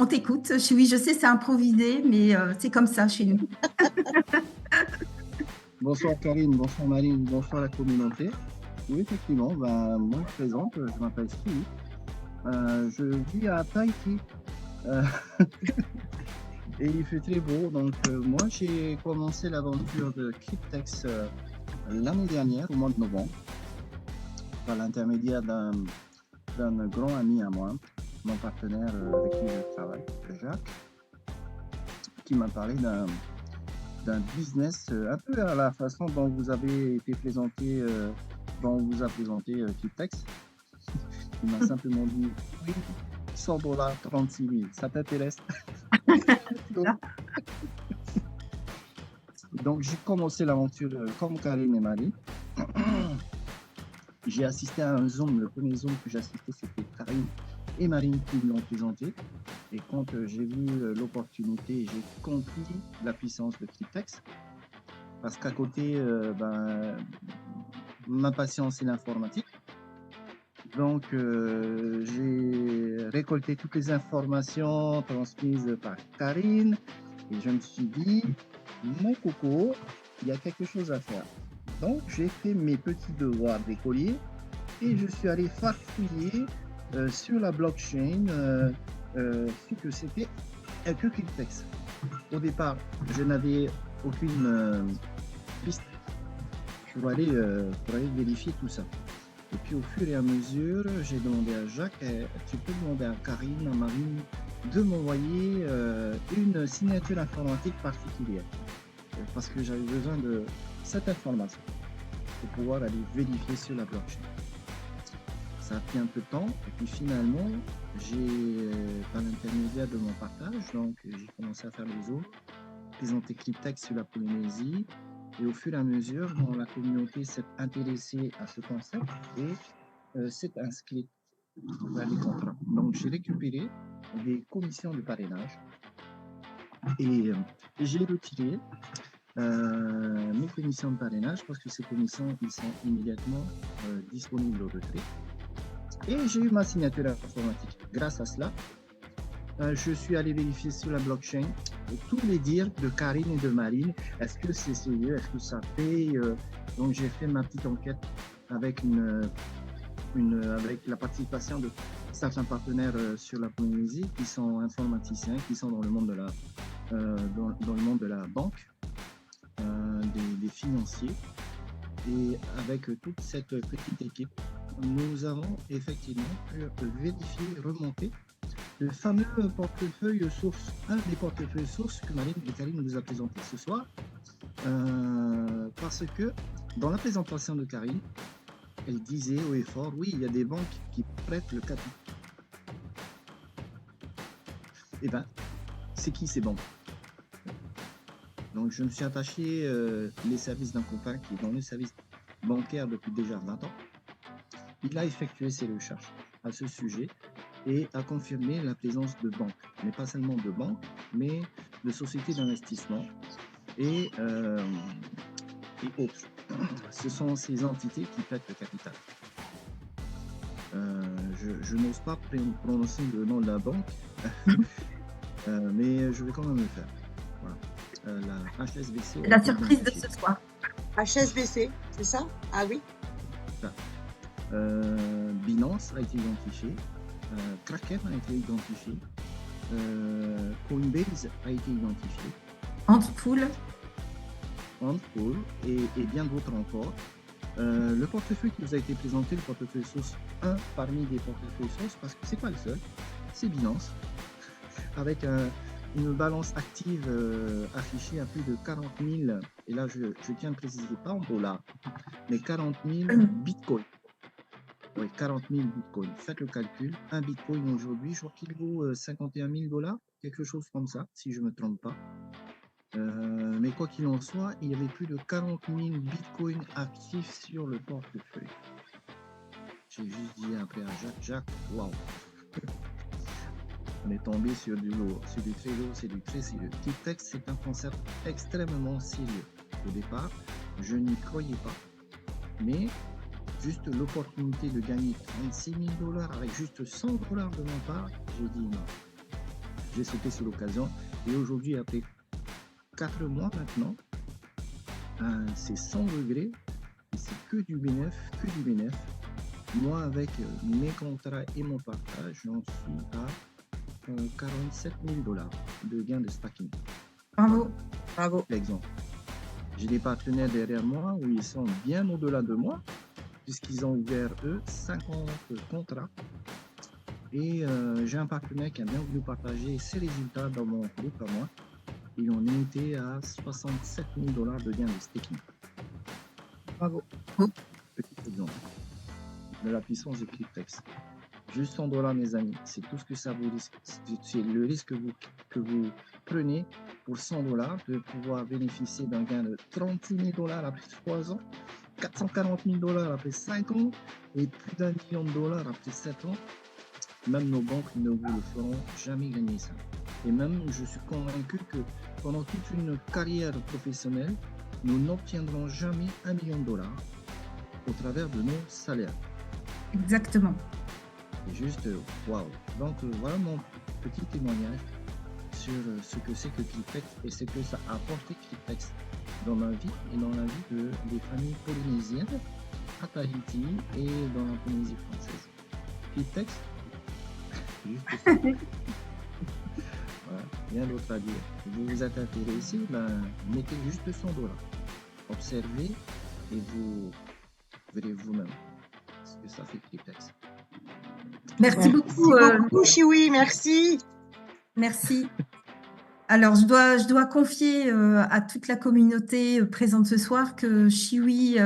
On t'écoute. Oui, je sais, c'est improvisé, mais c'est comme ça chez nous. Bonsoir Karine, bonsoir Marine, bonsoir la communauté. Oui, effectivement, moi je me présente, je m'appelle Philippe. Je vis à Tahiti euh, et il fait très beau. Donc, moi j'ai commencé l'aventure de Cryptex l'année dernière, au mois de novembre, par l'intermédiaire d'un grand ami à moi, mon partenaire avec qui je travaille, Jacques, qui m'a parlé d'un business un peu à la façon dont vous avez été présenté, dont on vous a présenté Cryptex. Il m'a simplement dit oui, 100 $, 36 000, ça t'intéresse? Donc j'ai commencé l'aventure comme Karine et Marie. J'ai assisté à un Zoom, le premier Zoom que j'ai assisté, c'était Karine et Marine qui me l'ont présenté. Et quand j'ai vu l'opportunité, j'ai compris la puissance de Cryptex. Parce qu'à côté, ma passion, c'est l'informatique. Donc, j'ai récolté toutes les informations transmises par Karine et je me suis dit, mon coco, il y a quelque chose à faire. Donc, j'ai fait mes petits devoirs d'écolier et je suis allé farfouiller sur la blockchain ce que c'était que Cryptex. Au départ, je n'avais aucune piste pour aller vérifier tout ça. Et puis au fur et à mesure, j'ai demandé à Jacques, tu peux demander à Karine, à Marine, de m'envoyer une signature informatique particulière. Parce que j'avais besoin de cette information pour pouvoir aller vérifier sur la blockchain. Ça a pris un peu de temps, et puis finalement, j'ai, par l'intermédiaire de mon partage, donc j'ai commencé à faire les autres, présenter Cryptex sur la Polynésie. Et au fur et à mesure, la communauté s'est intéressée à ce concept et s'est inscrite vers les contrats. Donc, j'ai récupéré des commissions de parrainage et j'ai retiré mes commissions de parrainage parce que ces commissions ils sont immédiatement disponibles au retrait. Et j'ai eu ma signature informatique. Grâce à cela, je suis allé vérifier sur la blockchain tous les dires de Karine et de Marine. Est-ce que c'est sérieux? Est-ce que ça paye? Donc j'ai fait ma petite enquête avec avec la participation de certains partenaires sur la Polynésie qui sont informaticiens, qui sont dans le monde de dans le monde de la banque, des financiers. Et avec toute cette petite équipe, nous avons effectivement pu vérifier, remonter le fameux portefeuille source, un des portefeuilles sources que Marine et Karine nous a présenté ce soir, parce que dans la présentation de Karine, elle disait haut et fort, oui, il y a des banques qui prêtent le capital. Eh bien, c'est qui ces banques? Donc, je me suis attaché les services d'un copain qui est dans le service bancaire depuis déjà 20 ans. Il a effectué ses recherches à ce sujet et a confirmé la présence de banques, mais pas seulement de banques, mais de sociétés d'investissement et autres. Ce sont ces entités qui prêtent le capital. Je n'ose pas prononcer le nom de la banque, mais je vais quand même le faire. Voilà. La HSBC. La surprise de ce soir. HSBC, c'est ça? Ah oui. Binance a été identifié, Kraken a été identifié, Coinbase a été identifié, Antpool et bien d'autres encore. Le portefeuille qui vous a été présenté, le portefeuille source, un parmi des portefeuilles sources, parce que c'est pas le seul, c'est Binance, avec une balance active affichée à plus de 40 000, et là je tiens à préciser, pas en dollars, mais 40 000 bitcoins. Oui, 40 000 bitcoins. Faites le calcul. Un bitcoin aujourd'hui, je crois qu'il vaut 51 000 $, quelque chose comme ça, si je ne me trompe pas. Mais quoi qu'il en soit, il y avait plus de 40 000 bitcoins actifs sur le portefeuille. J'ai juste dit après à Jacques, waouh! On est tombé sur du lourd, c'est du très lourd, c'est du très sérieux. Cryptex, c'est un concept extrêmement sérieux. Au départ, je n'y croyais pas. Mais juste l'opportunité de gagner 36 000 $ avec juste 100 $ de mon part, j'ai dit non. j'ai sauté sur l'occasion. Et aujourd'hui, après 4 mois maintenant, c'est 100 degrés. Et c'est que du bénéf, que du bénéf. Moi, avec mes contrats et mon partage, j'en suis à 47 000 $ de gains de stacking. Bravo. Bravo. L'exemple. J'ai des partenaires derrière moi où ils sont bien au-delà de moi, puisqu'ils ont ouvert, eux, 50 contrats. Et j'ai un partenaire qui a bien voulu partager ses résultats dans mon groupe à moi. Il en était à 67 000 $ de gains de staking. Bravo. Petit exemple de la puissance de Cryptex. Juste 100 $, mes amis, c'est tout ce que ça vous risque. C'est le risque que vous prenez pour 100 $ de pouvoir bénéficier d'un gain de 36 000 $ après 3 ans, 440 000 $ après 5 ans et plus d'1 million de dollars après 7 ans. Même nos banques ne vous le feront jamais gagner ça. Et même, je suis convaincu que pendant toute une carrière professionnelle, nous n'obtiendrons jamais 1 million de dollars au travers de nos salaires. Exactement. C'est juste waouh. Donc voilà mon petit témoignage sur ce que c'est que Cryptex et ce que ça a apporté Cryptex dans ma vie et dans la vie des familles polynésiennes à Tahiti et dans la Polynésie française. Cryptex, juste ça. Voilà, rien d'autre à dire. Si vous vous êtes intéressé, mettez juste 100 $. Observez et vous verrez vous-même ce que ça fait Cryptex. Merci beaucoup. beaucoup, Chiwi, merci. Merci. Alors, je dois confier à toute la communauté présente ce soir que Chiwi,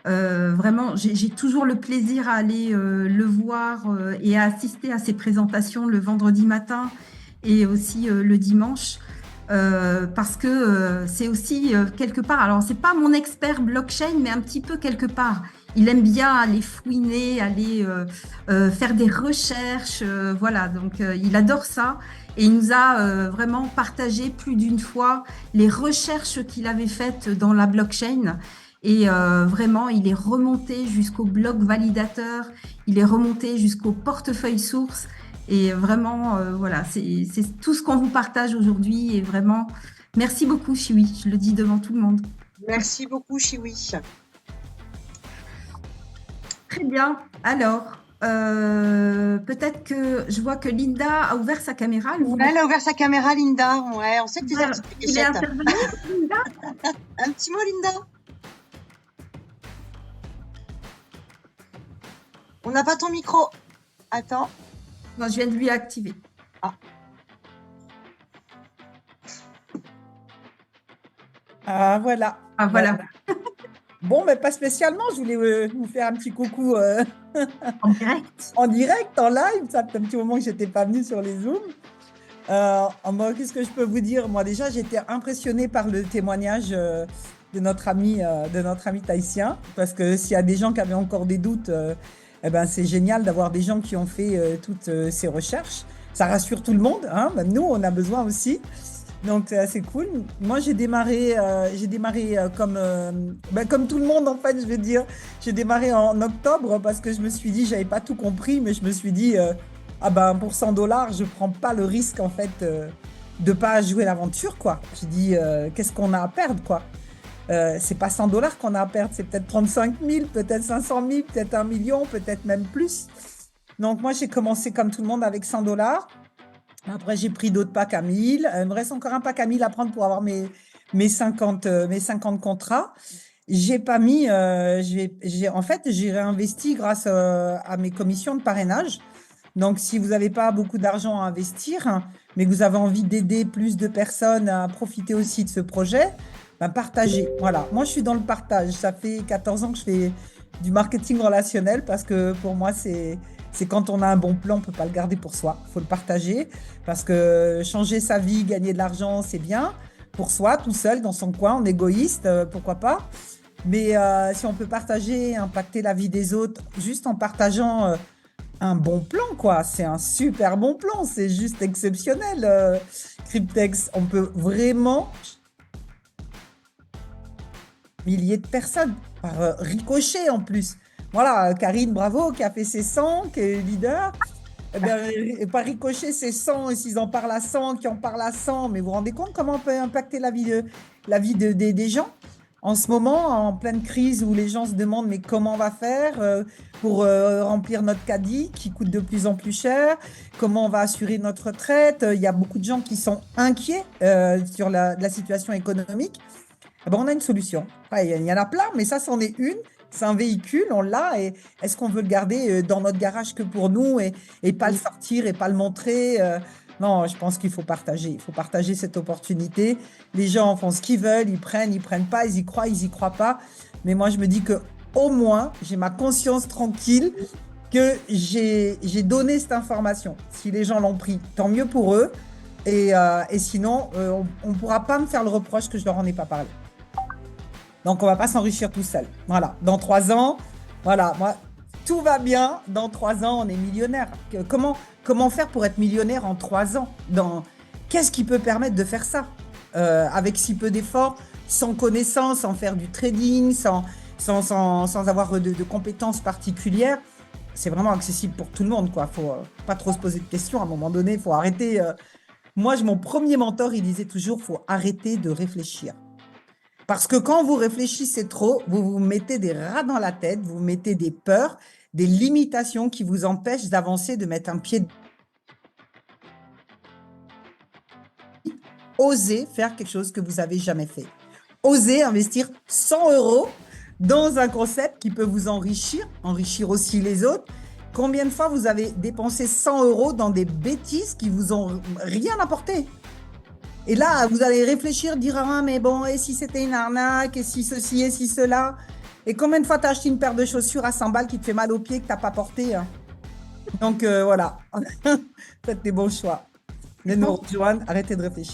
vraiment, j'ai toujours le plaisir à aller le voir et à assister à ses présentations le vendredi matin et aussi le dimanche. Parce que c'est aussi quelque part, alors c'est pas mon expert blockchain, mais un petit peu quelque part. Il aime bien aller fouiner, aller faire des recherches, voilà. Donc il adore ça et il nous a vraiment partagé plus d'une fois les recherches qu'il avait faites dans la blockchain. Et vraiment, il est remonté jusqu'au bloc validateur, il est remonté jusqu'au portefeuille source. Et vraiment, voilà, c'est tout ce qu'on vous partage aujourd'hui. Et vraiment, merci beaucoup, Chiwi. Je le dis devant tout le monde. Merci beaucoup, Chiwi. Très bien. Alors, peut-être que je vois que Linda a ouvert sa caméra. Elle a ouvert sa caméra, Linda. Ouais, on sait que tu es Vous voulez intervenir, Linda? Un petit mot, Linda? On n'a pas ton micro. Attends. Non, je viens de lui activer. Ah, voilà. Ah, voilà. Bon, mais pas spécialement. Je voulais vous faire un petit coucou En direct. en direct, en live. Ça fait un petit moment que je n'étais pas venue sur les Zooms. Qu'est-ce que je peux vous dire? Moi, déjà, j'étais impressionnée par le témoignage de notre ami tahitien. Parce que s'il y a des gens qui avaient encore des doutes, c'est génial d'avoir des gens qui ont fait toutes ces recherches. Ça rassure tout le monde, hein. Même nous, on a besoin aussi. Donc, c'est assez cool. Moi, j'ai démarré comme tout le monde, en fait, je vais dire. J'ai démarré en octobre parce que je me suis dit, j'avais pas tout compris, mais je me suis dit, pour 100 $, je prends pas le risque, en fait, de pas jouer l'aventure, quoi. J'ai dit, qu'est-ce qu'on a à perdre, quoi. C'est pas 100 $ qu'on a à perdre, c'est peut-être 35 000, peut-être 500 000, peut-être 1 million, peut-être même plus. Donc, moi, j'ai commencé comme tout le monde avec 100 $. Après, j'ai pris d'autres packs à 1000. Il me reste encore un pack à 1000 à prendre pour avoir mes 50 contrats. J'ai pas mis, en fait, j'ai réinvesti grâce à mes commissions de parrainage. Donc, si vous n'avez pas beaucoup d'argent à investir, mais que vous avez envie d'aider plus de personnes à profiter aussi de ce projet, partagez. Voilà, moi, je suis dans le partage. Ça fait 14 ans que je fais du marketing relationnel parce que pour moi, c'est quand on a un bon plan, on ne peut pas le garder pour soi. Il faut le partager parce que changer sa vie, gagner de l'argent, c'est bien. Pour soi, tout seul, dans son coin, en égoïste, pourquoi pas. Mais si on peut partager, impacter la vie des autres, juste en partageant un bon plan, quoi. C'est un super bon plan. C'est juste exceptionnel, Cryptex. On peut vraiment... milliers de personnes, par ricochet en plus. Voilà, Karine, bravo, qui a fait ses 100, qui est leader. Eh bien, par ricochet, c'est 100, et s'ils en parlent à 100, qui en parlent à 100, mais vous vous rendez compte comment on peut impacter des gens? En ce moment, en pleine crise où les gens se demandent mais comment on va faire pour remplir notre caddie qui coûte de plus en plus cher, comment on va assurer notre retraite. Il y a beaucoup de gens qui sont inquiets sur la situation économique. Eh ben, on a une solution. Après, il y en a plein, mais ça, c'en est une. C'est un véhicule, on l'a. Et est-ce qu'on veut le garder dans notre garage que pour nous et pas le sortir et pas le montrer Non, je pense qu'il faut partager. Il faut partager cette opportunité. Les gens font ce qu'ils veulent, ils prennent pas, ils y croient pas. Mais moi, je me dis que au moins, j'ai ma conscience tranquille que j'ai donné cette information. Si les gens l'ont pris, tant mieux pour eux. Et sinon, on ne pourra pas me faire le reproche que je leur en ai pas parlé. Donc, on ne va pas s'enrichir tout seul. Voilà. Dans 3 ans, voilà, moi, tout va bien. Dans 3 ans, on est millionnaire. Comment faire pour être millionnaire en 3 ans Qu'est-ce qui peut permettre de faire ça avec si peu d'efforts, sans connaissance, sans faire du trading, sans avoir de compétences particulières? C'est vraiment accessible pour tout le monde, quoi. Faut pas trop se poser de questions. À un moment donné, il faut arrêter. Moi, mon premier mentor, il disait toujours, faut arrêter de réfléchir. Parce que quand vous réfléchissez trop, vous vous mettez des rats dans la tête, vous mettez des peurs, des limitations qui vous empêchent d'avancer, de mettre un pied. Osez faire quelque chose que vous n'avez jamais fait. Osez investir 100 € dans un concept qui peut vous enrichir aussi les autres. Combien de fois vous avez dépensé 100 € dans des bêtises qui vous ont rien apporté? Et là, vous allez réfléchir, dire ah mais bon, et si c'était une arnaque, et si ceci, et si cela. Et combien de fois tu as acheté une paire de chaussures à 100 balles qui te fait mal aux pieds que tu n'as pas porté hein? Donc voilà, faites des bons choix. Venez nous rejoindre, arrêtez de réfléchir.